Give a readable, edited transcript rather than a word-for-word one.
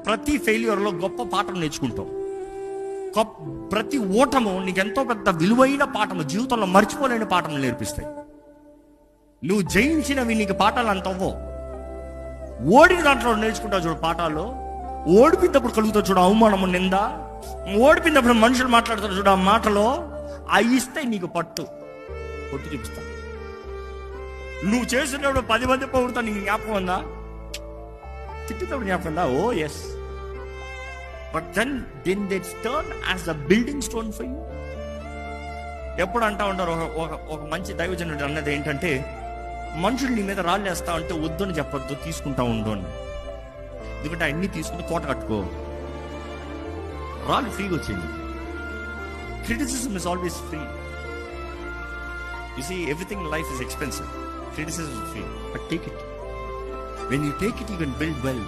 ప్రతి ఫెయిల్యూర్లో గొప్ప పాఠం నేర్చుకుంటావు. ప్రతి ఓటము నీకెంతో పెద్ద విలువైన పాఠము, జీవితంలో మర్చిపోలేని పాఠములు నేర్పిస్తాయి. నువ్వు జయించినవి నీకు పాఠాలు అంత అవ్వవు. ఓడిన దాంట్లో నేర్చుకుంటావు చూడు పాఠాలు. ఓడిపోయినప్పుడు కలుగుతావు చూడు అవమానము, నింద. ఓడిపోయినప్పుడు మనుషులు మాట్లాడతారు చూడు ఆ మాటలో, అవి ఇస్తే నీకు పట్టు చూపిస్తా. నువ్వు చేసినప్పుడు 10 మంది పొగుడుతా, నీకు జ్ఞాపకం ఉందా? తిట్టుతాడు జ్ఞాపకం ఉందా? Oh yes. But then they turn as the building stone for you. ఎప్పుడు అంటా ఉంటారు, ఒక మంచి దైవజనుడు అన్నది ఏంటంటే, మనుషులు నీ మీద రాళ్ళు వేస్తా ఉంటే వద్దని చెప్పొద్దు, తీసుకుంటా ఉండు అని. ఎందుకంటే అన్ని తీసుకుని కోట కట్టుకో. రాళ్ళు ఫ్రీగా వచ్చింది. Criticism is always free. You see, everything in life is expensive. Criticism is free, but take it. When you take it, you can build well.